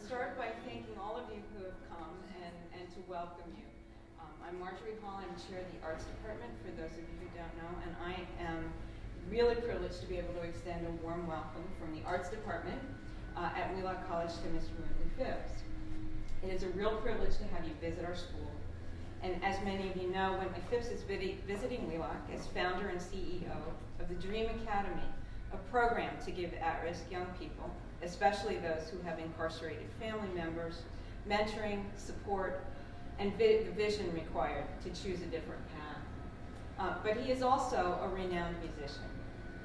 start by thanking all of you who have come and to welcome you. I'm Marjorie Hall. I'm chair of the Arts Department, for those of you who don't know, and I am really privileged to be able to extend a warm welcome from the Arts Department at Wheelock College to Mr. Winkley Phipps. It is a real privilege to have you visit our school. And as many of you know, Winkley Phipps is visiting Wheelock as founder and CEO of the Dream Academy, a program to give at-risk young people, especially those who have incarcerated family members, mentoring, support, and the vision required to choose a different path. But he is also a renowned musician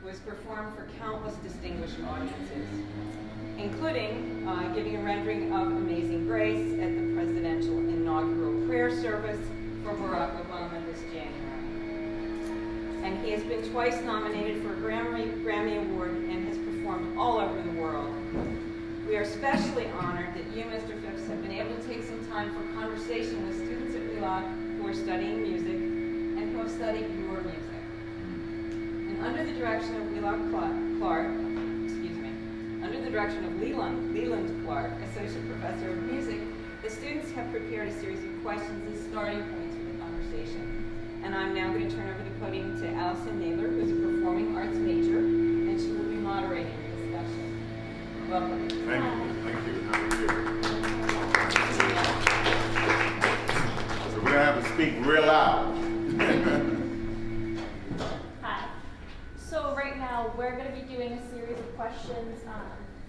who has performed for countless distinguished audiences, including giving a rendering of Amazing Grace at the presidential inaugural prayer service for Barack Obama this January. And he has been twice nominated for a Grammy Award and has performed all over the world. We are especially honored that you, Mr. Phipps, have been able to take some time for conversation with students at Wheelock who are studying music and who have studied your music. And under the direction of Leland Clark, Associate Professor of Music, the students have prepared a series of questions as starting points for the conversation. And I'm now going to turn over the podium to Allison Naylor, who's a performing arts major, and she will be moderating the discussion. Welcome. Thank you. How are you? So we're going to have to speak real loud. Hi. So right now, we're going to be doing a series of questions.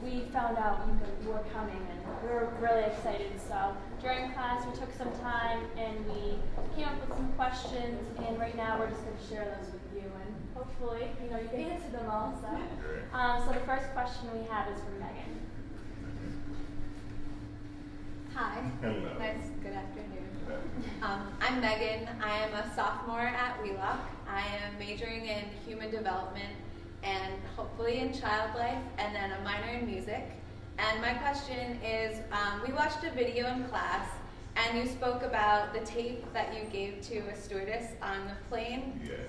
We found out you were coming, and we were really excited. So during class, we took some time, and we came up with some questions. And right now, we're just going to share those with you, and hopefully, you can answer them all. So the first question we have is from Megan. Hi. Hello. Good afternoon. I'm Megan. I am a sophomore at Wheelock. I am majoring in human development and hopefully in child life, and then a minor in music. And my question is, we watched a video in class, and you spoke about the tape that you gave to a stewardess on the plane. Yes.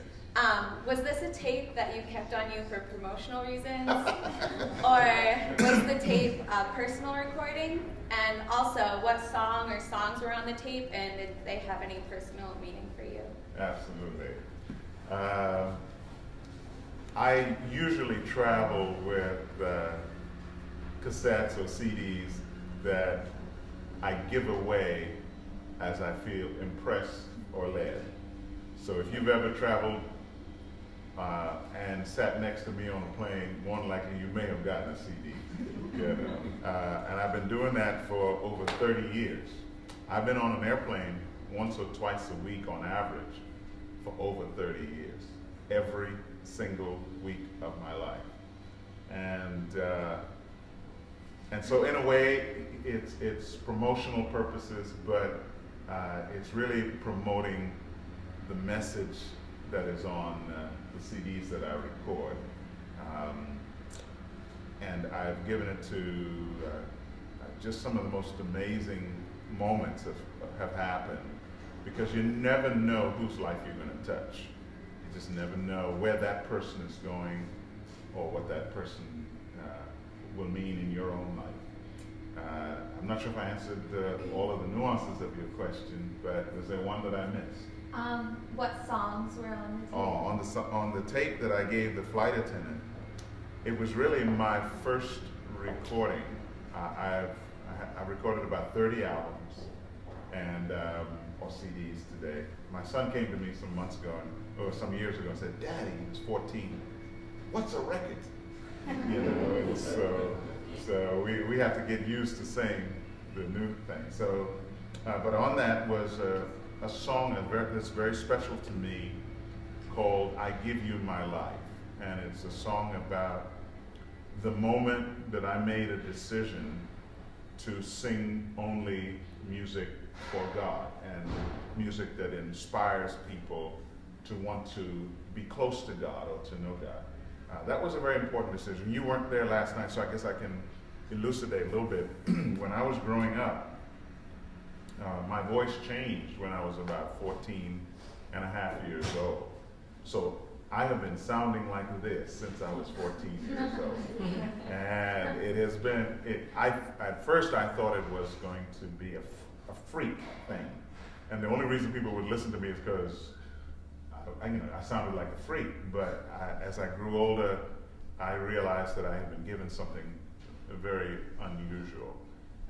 Was this a tape that you kept on you for promotional reasons? Or was the tape a personal recording? And also, what song or songs were on the tape, and did they have any personal meaning for you? Absolutely. I usually travel with cassettes or CDs that I give away as I feel impressed or led. So if you've ever traveled and sat next to me on a plane, more than likely you may have gotten a CD. And I've been doing that for over 30 years. I've been on an airplane once or twice a week on average for over 30 years, every single week of my life. And so in a way, it's promotional purposes, but it's really promoting the message that is on the CDs that I record. And I've given it to just some of the most amazing moments have happened, because you never know whose life you're going to touch. You just never know where that person is going or what that person will mean in your own life. I'm not sure if I answered all of the nuances of your question, but was there one that I missed? What songs were on the tape? On the tape that I gave the flight attendant, it was really my first recording. I've recorded about 30 albums and or CDs today. My son came to me some months ago, or some years ago, and said, "Daddy," he was 14, "what's a record?" And so we have to get used to saying the new thing. So, but on that was a song that's very special to me called "I Give You My Life." And it's a song about the moment that I made a decision to sing only music for God and music that inspires people to want to be close to God or to know God. That was a very important decision. You weren't there last night, so I guess I can elucidate a little bit. When I was growing up, my voice changed when I was about 14 and a half years old. So I have been sounding like this since I was 14 years old. And it has been, at first I thought it was going to be a freak thing. And the only reason people would listen to me is because I sounded like a freak. But as I grew older, I realized that I had been given something very unusual.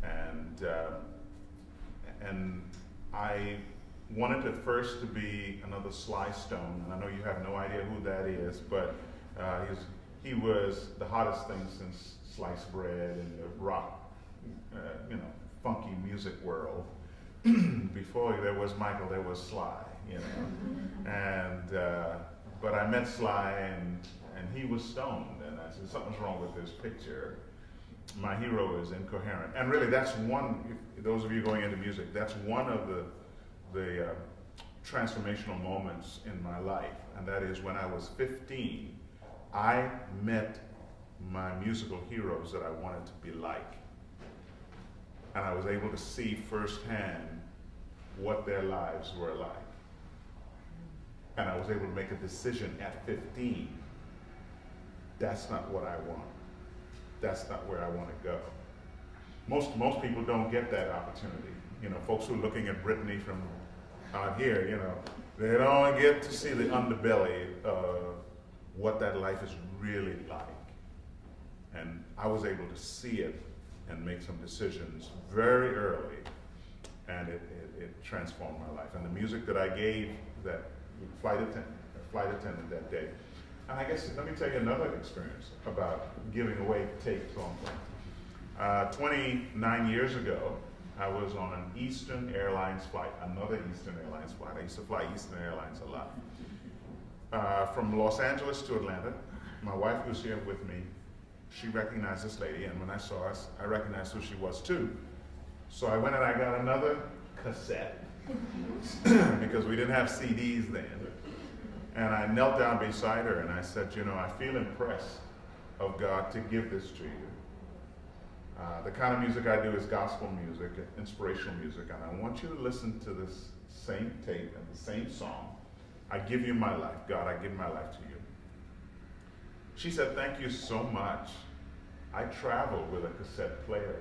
And I wanted at first to be another Sly Stone, and I know you have no idea who that is, but he was the hottest thing since sliced bread in the rock, funky music world. Before there was Michael, there was Sly, but I met Sly, and he was stoned, and I said, something's wrong with this picture. My hero is incoherent. And really, that's one, those of you going into music, that's one of the transformational moments in my life, and that is when I was 15, I met my musical heroes that I wanted to be like. And I was able to see firsthand what their lives were like. And I was able to make a decision at 15. That's not what I want. That's not where I want to go. Most people don't get that opportunity. Folks who are looking at Brittany from out here, they don't get to see the underbelly of what that life is really like. And I was able to see it and make some decisions very early, and it transformed my life. And the music that I gave that flight attendant that day. And I guess, let me tell you another experience about giving away tapes on things. 29 years ago, I was on an Eastern Airlines flight, another Eastern Airlines flight. I used to fly Eastern Airlines a lot. From Los Angeles to Atlanta. My wife who was here with me, she recognized this lady, and when I saw us, I recognized who she was too. So I went and I got another cassette, because we didn't have CDs then. And I knelt down beside her and I said, I feel impressed of God to give this to you. The kind of music I do is gospel music, inspirational music, and I want you to listen to this same tape and the same song. I give you my life. God, I give my life to you. She said, thank you so much. I travel with a cassette player,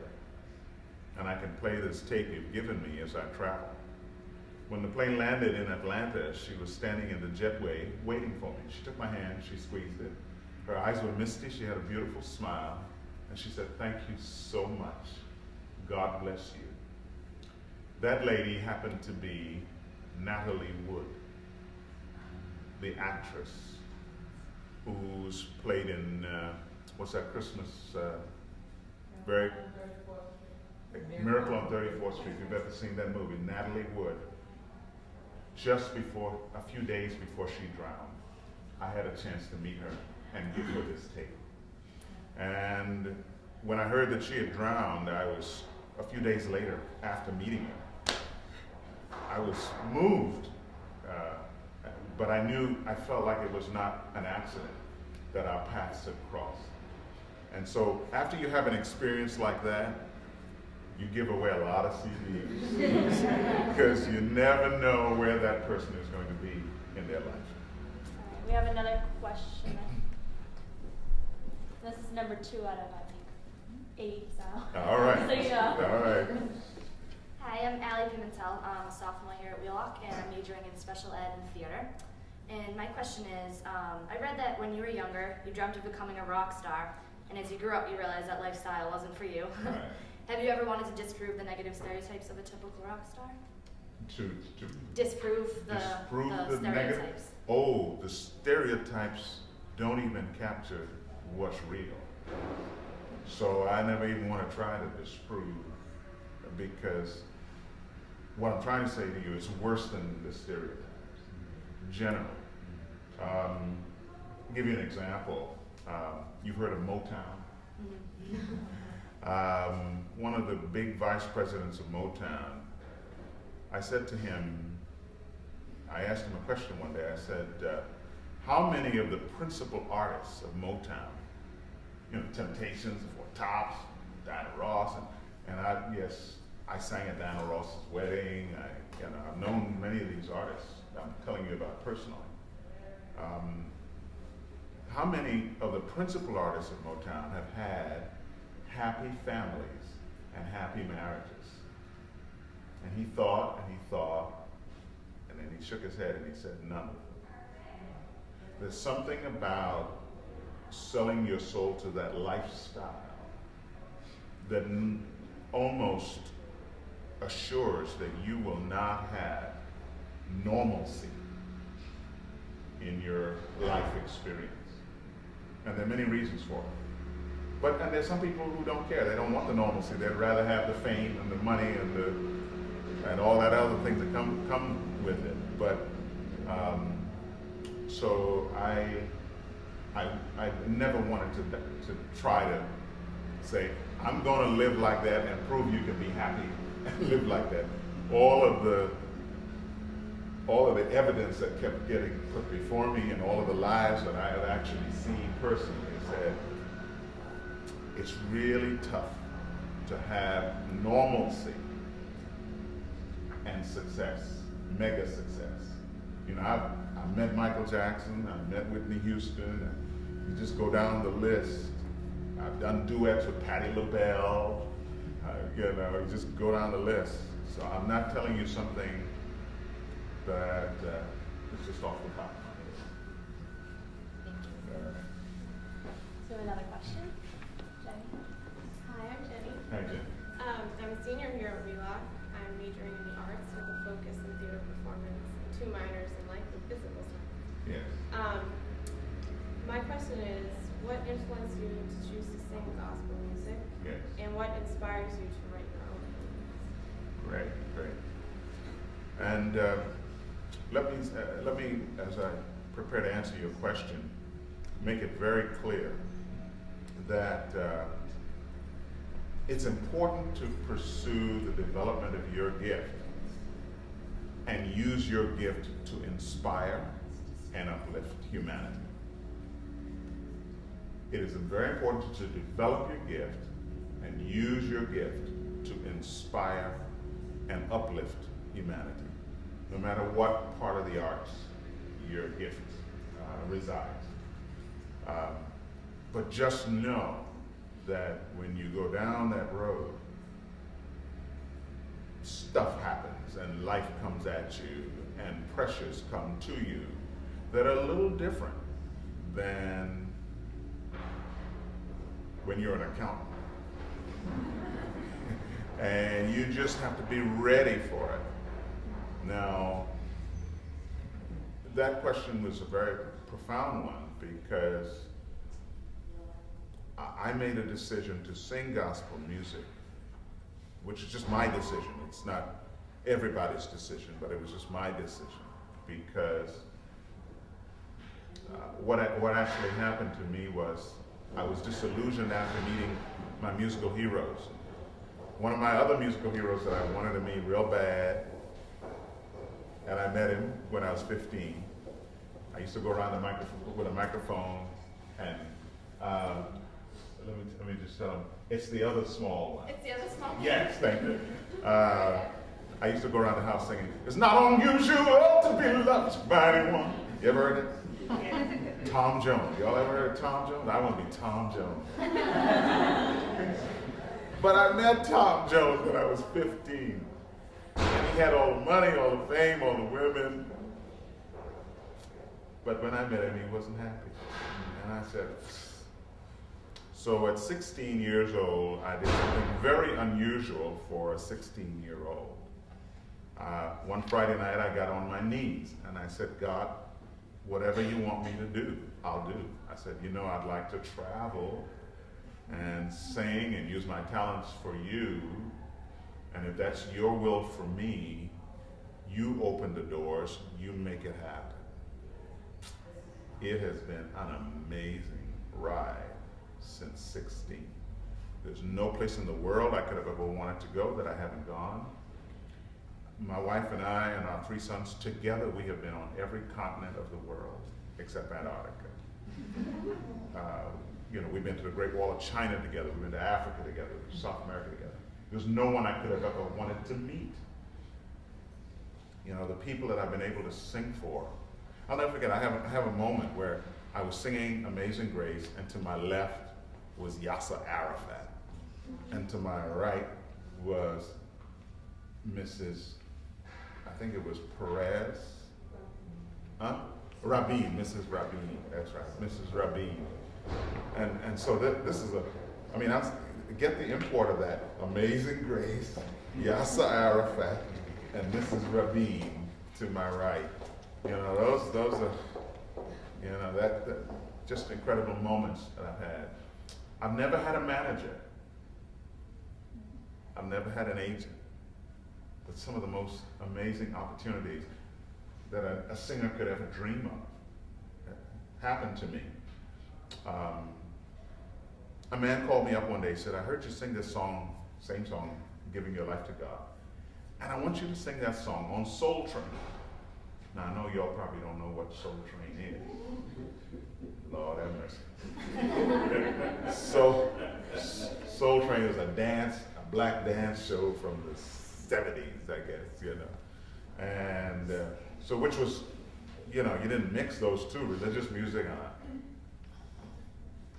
and I can play this tape you've given me as I travel. When the plane landed in Atlanta, she was standing in the jetway waiting for me. She took my hand, she squeezed it. Her eyes were misty, she had a beautiful smile, and she said, thank you so much. God bless you. That lady happened to be Natalie Wood, the actress who's played in, what's that Christmas, Miracle on 34th Street. If you've ever seen that movie, Natalie Wood. Just before, a few days before she drowned, I had a chance to meet her and give her this tape. And when I heard that she had drowned, I was, a few days later, after meeting her, I was moved, but I felt like it was not an accident that our paths had crossed. And so after you have an experience like that, you give away a lot of CDs because you never know where that person is going to be in their life. All right, we have another question. This is number 2 out of, I think, 8, so. All right. So you know. All right. Hi, I'm Allie Pimentel. I'm a sophomore here at Wheelock, and I'm majoring in special ed and theater. And my question is, I read that when you were younger, you dreamt of becoming a rock star, and as you grew up, you realized that lifestyle wasn't for you. Right. Have you ever wanted to disprove the negative stereotypes of a typical rock star? To Disprove the disprove the negative. stereotypes. Oh, the stereotypes don't even capture what's real. So I never even want to try to disprove, because what I'm trying to say to you is worse than the stereotypes. General. I'll give you an example. You've heard of Motown? Mm-hmm. One of the big vice presidents of Motown, I said to him, I asked him a question one day. I said, how many of the principal artists of Motown, Temptations, Four Tops, Diana Ross, and I sang at Diana Ross's wedding. I've known many of these artists. I'm telling you about personally. how many of the principal artists of Motown have had happy families and happy marriages? And he thought, and then he shook his head and he said, none of them. There's something about selling your soul to that lifestyle that almost assures that you will not have normalcy in your life experience. And there are many reasons for it. And there's some people who don't care. They don't want the normalcy. They'd rather have the fame and the money and all that other things that come with it. But so I never wanted to try to say, I'm going to live like that and prove you can be happy and live like that. All of the evidence that kept getting put before me and all of the lives that I have actually seen personally said, it's really tough to have normalcy and success, mega success. You know, I met Michael Jackson, I met Whitney Houston, and you just go down the list. I've done duets with Patti LaBelle, you just go down the list. So I'm not telling you something that is just off the top of my head. Thank you. So another question? Jenny? Hi, I'm Jenny. Hi, Jen. I'm a senior here at Wheelock. I'm majoring in the arts with a focus in theater performance, 2 minors in like the physical science. Yes. My question is, what influenced you to choose to sing gospel music? Yes. And what inspires you to write your own Great. And let me, as I prepare to answer your question, make it very clear that it's important to pursue the development of your gift and use your gift to inspire and uplift humanity. It is very important to develop your gift and use your gift to inspire and uplift humanity, no matter what part of the arts your gift resides. But just know that when you go down that road, stuff happens and life comes at you and pressures come to you that are a little different than when you're an accountant. And you just have to be ready for it. Now, that question was a very profound one because I made a decision to sing gospel music, which is just my decision. It's not everybody's decision, but it was just my decision because what actually happened to me was I was disillusioned after meeting my musical heroes. One of my other musical heroes that I wanted to meet real bad, and I met him when I was 15. I used to go around with a microphone, and let me just tell him, it's the other small one. It's the other small one? Yes, thank you. I used to go around the house singing, it's not unusual to be loved by anyone. You ever heard it? Yeah. Tom Jones. Y'all ever heard of Tom Jones? I want to be Tom Jones. But I met Tom Jones when I was 15. And he had all the money, all the fame, all the women. But when I met him, he wasn't happy. And I said, so at 16 years old, I did something very unusual for a 16-year-old. One Friday night, I got on my knees and I said, God, whatever you want me to do, I'll do. I said, I'd like to travel and sing and use my talents for you. And if that's your will for me, you open the doors, you make it happen. It has been an amazing ride since 16. There's no place in the world I could have ever wanted to go that I haven't gone. My wife and I and our 3 sons together, we have been on every continent of the world except Antarctica. We've been to the Great Wall of China together, we've been to Africa together, South America together. There's no one I could have ever wanted to meet. The people that I've been able to sing for. I'll never forget, I have a moment where I was singing Amazing Grace, and to my left was Yasser Arafat, and to my right was Mrs. I think it was Perez, Rabin, Mrs. Rabin, that's right, Mrs. Rabin. And so this is get the import of that. Amazing Grace, Yasser Arafat, and Mrs. Rabin to my right. You know, those are, you know, that just incredible moments that I've had. I've never had a manager. I've never had an agent. But some of the most amazing opportunities that a singer could ever dream of happened to me. A man called me up one day and said, I heard you sing this song, same song, Giving Your Life to God. And I want you to sing that song on Soul Train. Now, I know y'all probably don't know what Soul Train is. Lord have mercy. So, Soul Train is a black dance show from the 70s, I guess, you know. And so which was, you know, you didn't mix those two, religious music and a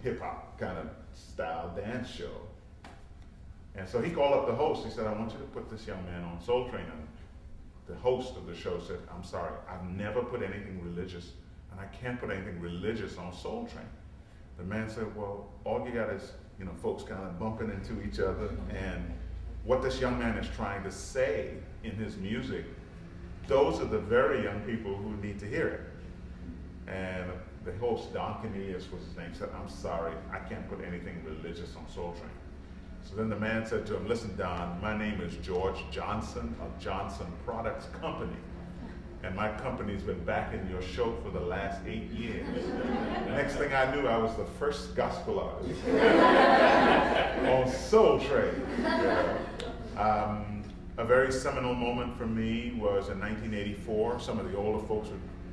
hip-hop kind of style dance show. And so he called up the host. He said, I want you to put this young man on Soul Train. And the host of the show said, I'm sorry, I've never put anything religious, and I can't put anything religious on Soul Train. The man said, well, all you got is, you know, folks kind of bumping into each other, and what this young man is trying to say in his music, those are the very young people who need to hear it. And the host, Don Cornelius was his name, said, I'm sorry, I can't put anything religious on Soul Train. So then the man said to him, listen, Don, my name is George Johnson of Johnson Products Company. And my company's been backing your show for the last 8 years. The next thing I knew, I was the first gospel artist on Soul Train. Yeah. A very seminal moment for me was in 1984. Some of the older folks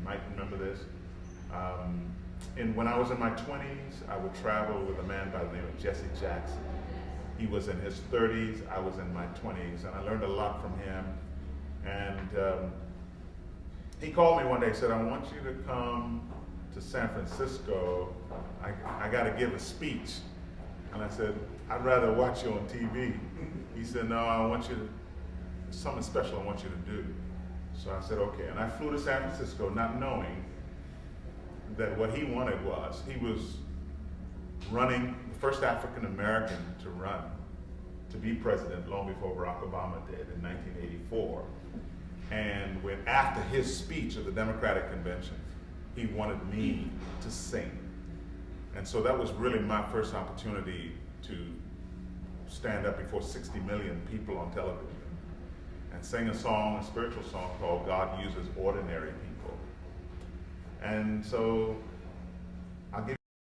might remember this. When I was in my 20s, I would travel with a man by the name of Jesse Jackson. He was in his 30s, I was in my 20s, and I learned a lot from him. And he called me one day and said, I want you to come to San Francisco. I got to give a speech. And I said, I'd rather watch you on TV. He said, no, I want you to, something special I want you to do. So I said, okay. And I flew to San Francisco not knowing that what he wanted was, he was running, the first African American to run, to be president long before Barack Obama did in 1984. And after his speech at the Democratic Convention, he wanted me to sing. And so that was really my first opportunity to stand up before 60 million people on television and sing a spiritual song called God Uses Ordinary People. And so